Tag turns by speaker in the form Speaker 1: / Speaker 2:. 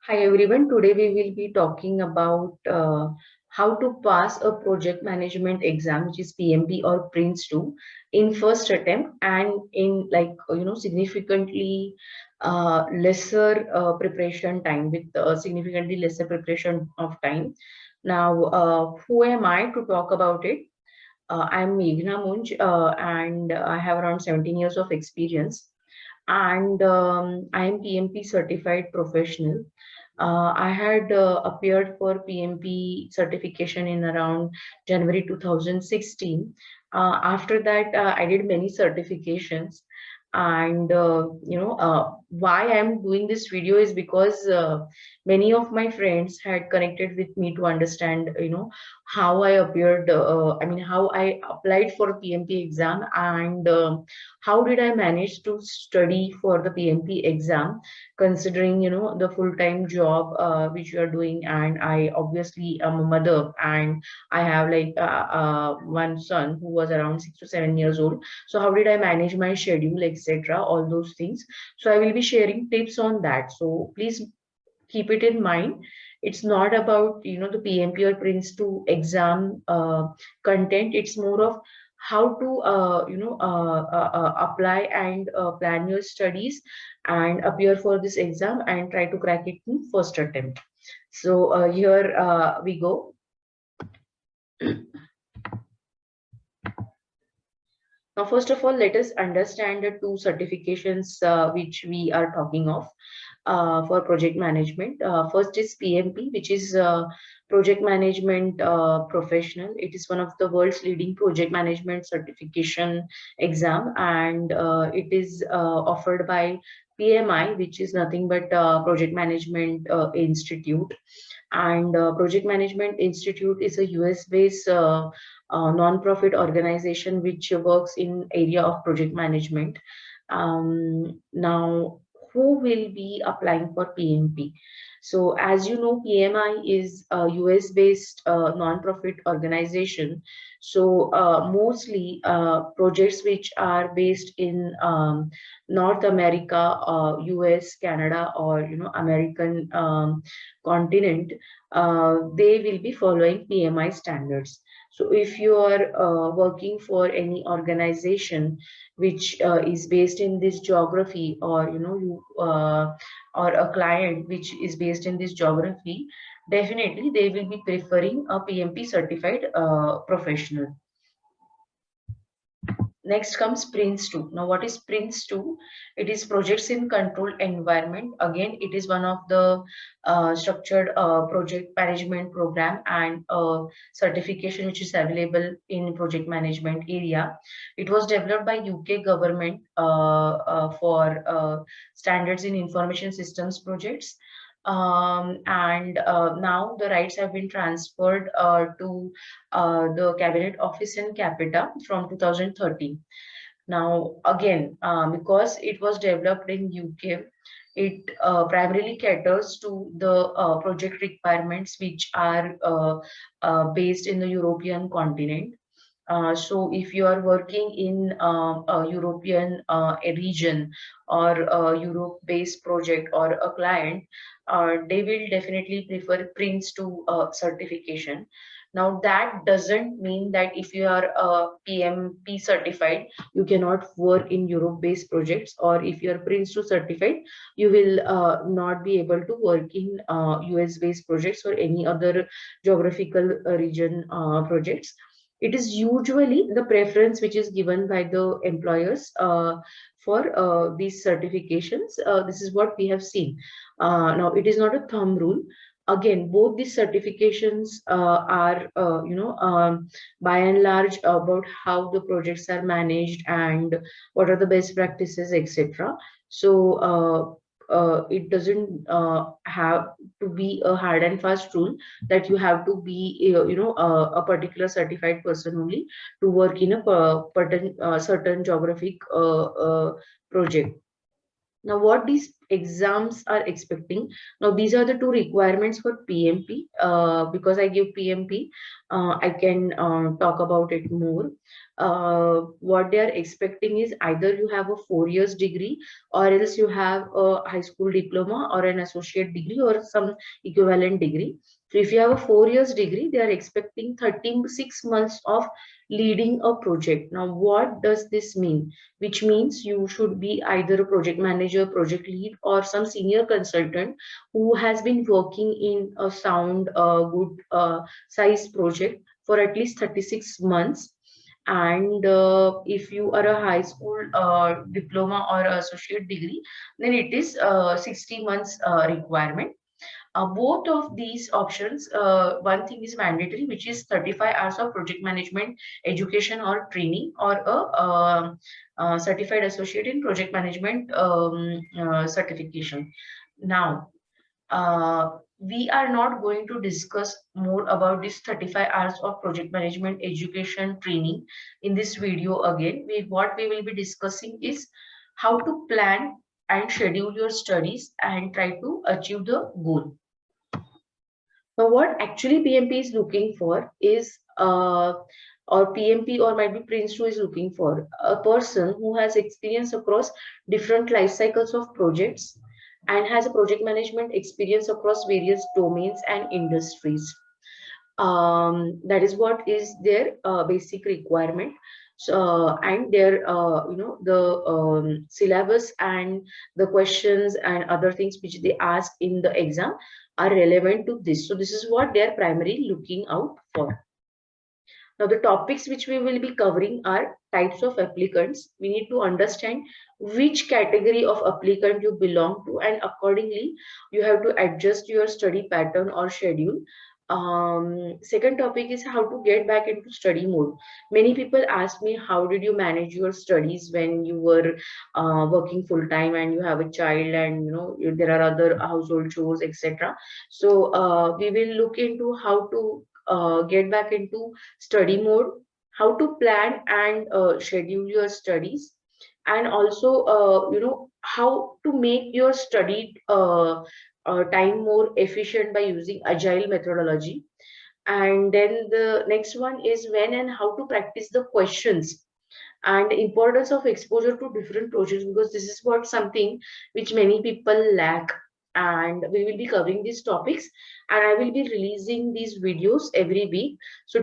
Speaker 1: Hi everyone. Today we will be talking about how to pass a project management exam, which is PMP or PRINCE2, in first attempt and in significantly lesser preparation time with significantly lesser preparation of time. Now, who am I to talk about it? I'm megmunj and I have around 17 years of experience and I am PMP certified professional. I had appeared for PMP certification in around January 2016. After that, I did many certifications. And why I'm doing this video is because many of my friends had connected with me to understand, how I appeared. How I applied for PMP exam and how did I manage to study for the PMP exam, considering the full-time job which you are doing, and I obviously am a mother, and I have like one son who was around 6 to 7 years old. So how did I manage my schedule, etc., all those things. So I will be sharing tips on that, so please keep it in mind. It's not about the PMP or Prince2 exam content. It's more of how to apply and plan your studies and appear for this exam and try to crack it in first attempt. So here we go. Now, first of all, let us understand the two certifications which we are talking of for project management. First is PMP, which is Project Management Professional. It is one of the world's leading project management certification exam, and it is offered by PMI, which is nothing but Project Management Institute. And Project Management Institute is a US-based non-profit organization which works in area of project management. Now, who will be applying for PMP? So, as you know, PMI is a US-based non-profit organization. So, mostly projects which are based in North America, US, Canada, or American continent, they will be following PMI standards. So if you are working for any organization which is based in this geography, or or a client which is based in this geography, definitely they will be preferring a PMP certified professional. Next comes PRINCE2. Now, what is PRINCE2? It is Projects in Controlled Environment. Again, it is one of the structured project management program and certification which is available in project management area. It was developed by UK government for standards in information systems projects. And now the rights have been transferred to the Cabinet Office in Capita from 2013. Now, again, because it was developed in UK, it primarily caters to the project requirements which are based in the European continent. So if you are working in a European region or a Europe-based project or a client, they will definitely prefer PRINCE2 certification. Now, that doesn't mean that if you are PMP certified, you cannot work in Europe-based projects, or if you are PRINCE2 certified, you will not be able to work in US-based projects or any other geographical region projects. It is usually the preference which is given by the employers for these certifications. This is what we have seen. Now, it is not a thumb rule. Again, both these certifications are, by and large about how the projects are managed and what are the best practices, etc. So, it doesn't have to be a hard and fast rule that you have to be a particular certified person only to work in a certain geographic project. Now, what these exams are expecting? Now, these are the two requirements for PMP. Because I give PMP, I can talk about it more. What they are expecting is either you have a 4 years degree, or else you have a high school diploma or an associate degree or some equivalent degree. So, if you have a 4 years degree, they are expecting 36 months of leading a project. Now, what does this mean? Which means you should be either a project manager, project lead, or some senior consultant who has been working in a sound, good size project for at least 36 months. And if you are a high school diploma or associate degree, then it is 60 months requirement. Both of these options, one thing is mandatory, which is 35 hours of project management education or training, or a certified associate in project management certification. Now, we are not going to discuss more about this 35 hours of project management education training in this video again. What we will be discussing is how to plan and schedule your studies and try to achieve the goal. Now, what actually PMP is looking for is, or PMP or might be Prince2 is looking for, a person who has experience across different life cycles of projects and has a project management experience across various domains and industries. That is what is their basic requirement. So, and their, the syllabus and the questions and other things which they ask in the exam are relevant to this. So this is what they are primarily looking out for. Now, the topics which we will be covering are types of applicants. We need to understand which category of applicant you belong to, and accordingly, you have to adjust your study pattern or schedule. Second topic is how to get back into study mode. Many people ask me, how did you manage your studies when you were working full time and you have a child, and there are other household chores, etc. So we will look into how to get back into study mode, how to plan and schedule your studies, and also how to make your study time more efficient by using agile methodology. And then the next one is when and how to practice the questions, and the importance of exposure to different projects, because this is what something which many people lack. And we will be covering these topics, and I will be releasing these videos every week. So